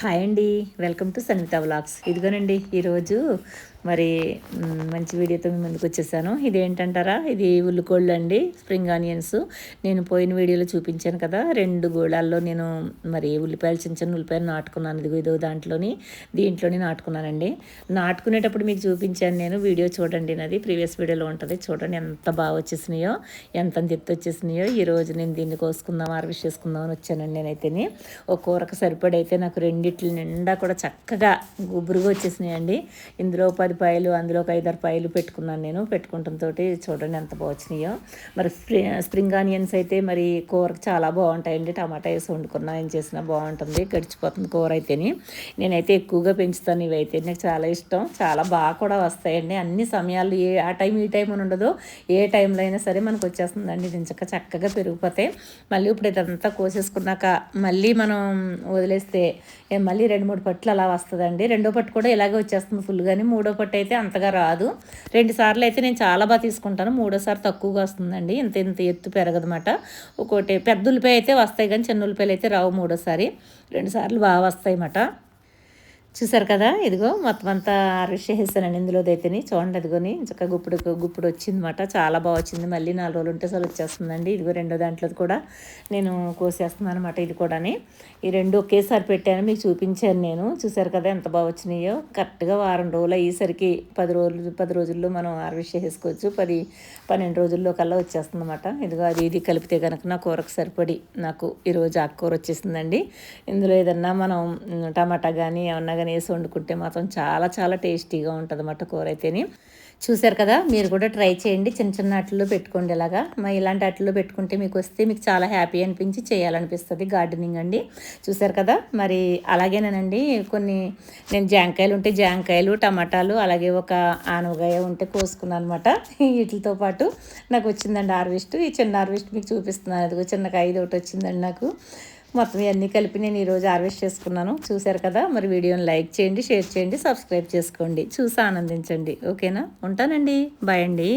Hi అండి. Welcome to Sanvitha vlogs. ఇదిగోనండి ఈరోజు మరి మంచి వీడియోతో మీ ముందుకు వచ్చేసాను. ఇదేంటంటారా, ఇది ఉల్లికోళ్ళు అండి, స్ప్రింగ్ ఆనియన్స్. నేను పోయిన వీడియోలో చూపించాను కదా, 2 గోళాల్లో నేను మరి ఉల్లిపాయలు, చిన్న చిన్న ఉల్లిపాయలు నాటుకున్నాను. ఇదిగో దీంట్లోని నాటుకున్నానండి. నాటుకునేటప్పుడు మీకు చూపించాను నేను, వీడియో చూడండి, నాది ప్రీవియస్ వీడియోలో ఉంటుంది, చూడండి ఎంత బాగా వచ్చేసినాయో, ఎంత ఎత్తు వచ్చేసినాయో. ఈరోజు నేను దీన్ని కోసుకుందాం, హార్వెస్ట్ చేసుకుందాం అని వచ్చానండి. నేనైతేనే ఒక కూరకు సరిపడైతే నాకు రెండిట్ల నిండా కూడా చక్కగా గుబురుగా వచ్చేసినాయండి. ఇందులో 10 పాయలు, అందులో ఒక 5-6 పాయలు పెట్టుకున్నాను నేను. పెట్టుకుంటంతో చూడండి ఎంత బాగా వచ్చినాయో. మరి స్ప్రింగ్ ఆనియన్స్ అయితే మరి కూరకు చాలా బాగుంటాయండి. టమాటా వేసి వండుకున్నా, ఏం చేసినా బాగుంటుంది, గడిచిపోతుంది కూర అయితేని. నేనైతే ఎక్కువగా పెంచుతాను ఇవైతే, నాకు చాలా ఇష్టం, చాలా బాగా కూడా వస్తాయండి. అన్ని సమయాలు ఆ టైం ఈ టైం అని ఉండదు, ఏ టైంలో అయినా సరే మనకు వచ్చేస్తుందండి. ఇది చక్కగా పెరిగిపోతాయి. మళ్ళీ ఇప్పుడు ఇదంతా కోసేసుకున్నాక మళ్ళీ మనం వదిలేస్తే మళ్ళీ 2-3 పట్లు అలా వస్తుందండి. రెండో పట్టు కూడా ఇలాగే వచ్చేస్తుంది ఫుల్, కానీ మూడో పట్టు అయితే అంతగా రాదు. 2 సార్లు అయితే నేను చాలా బాగా తీసుకుంటాను, మూడోసారి తక్కువగా వస్తుందండి. ఇంత ఎత్తు పెరగదన్నమాట. ఒకటి పెద్ద ఉల్లిపాయ అయితే వస్తాయి, కానీ చిన్న ఉల్లిపాయలు అయితే రావు. మూడోసారి 2 సార్లు బాగా వస్తాయి అన్నమాట. చూసారు కదా, ఇదిగో మొత్తం అంతా హార్వెస్ట్ చేసేసానండి. ఇందులో అయితేని చూడండి, అదిగోని చక్కగా గుప్పుడు వచ్చిందన్నమాట. చాలా బాగా వచ్చింది. మళ్ళీ 4 రోజులు ఉంటే అసలు వచ్చేస్తుందండి. ఇదిగో రెండో దాంట్లో కూడా నేను కోసేస్తున్నాను అనమాట. ఇది కూడా ఈ 2 ఒకేసారి పెట్టాను, మీకు చూపించాను నేను. చూసారు కదా ఎంత బాగా వచ్చినాయో. కరెక్ట్గా వారం రోజులు అయ్యేసరికి 10 రోజుల్లో మనం హార్వెస్ట్ చేసేసుకోవచ్చు. 10-12 రోజుల్లో కల్లా వచ్చేస్తుంది అనమాట. ఇదిగో ఇది కలిపితే కనుక నా కూరకు సరిపడి నాకు ఈరోజు ఆకుకూర వచ్చేసిందండి. ఇందులో ఏదన్నా మనం టమాటా కానీ ఏమన్నా కానీ వేసి వండుకుంటే మాత్రం చాలా టేస్టీగా ఉంటుంది అన్నమాట కూర అయితేని. చూసారు కదా, మీరు కూడా ట్రై చేయండి. చిన్న అట్లలో పెట్టుకోండి. ఇలాగా ఇలాంటి అట్లలో పెట్టుకుంటే మీకు వస్తే మీకు చాలా హ్యాపీ అనిపించి చేయాలనిపిస్తుంది గార్డెనింగ్ అండి. చూసారు కదా, మరి అలాగేనండి కొన్ని నేను జాంకాయలు ఉంటే జాంకాయలు, టమాటాలు, అలాగే ఒక ఆనవకాయ ఉంటే కోసుకున్నాను అనమాట. వీటితో పాటు నాకు వచ్చిందండి హార్వెస్ట్. ఈ చిన్న హార్వెస్ట్ మీకు చూపిస్తున్నాను. అదిగో చిన్న కాయ ఒకటి వచ్చిందండి నాకు. మొత్తం ఇవన్నీ కలిపి నేను ఈరోజు హార్వెస్ట్ చేసుకున్నాను. చూశారు కదా, మరి వీడియోని లైక్ చేయండి, షేర్ చేయండి, సబ్స్క్రైబ్ చేసుకోండి, చూసి ఆనందించండి. ఓకేనా, ఉంటానండి, బాయ్ అండి.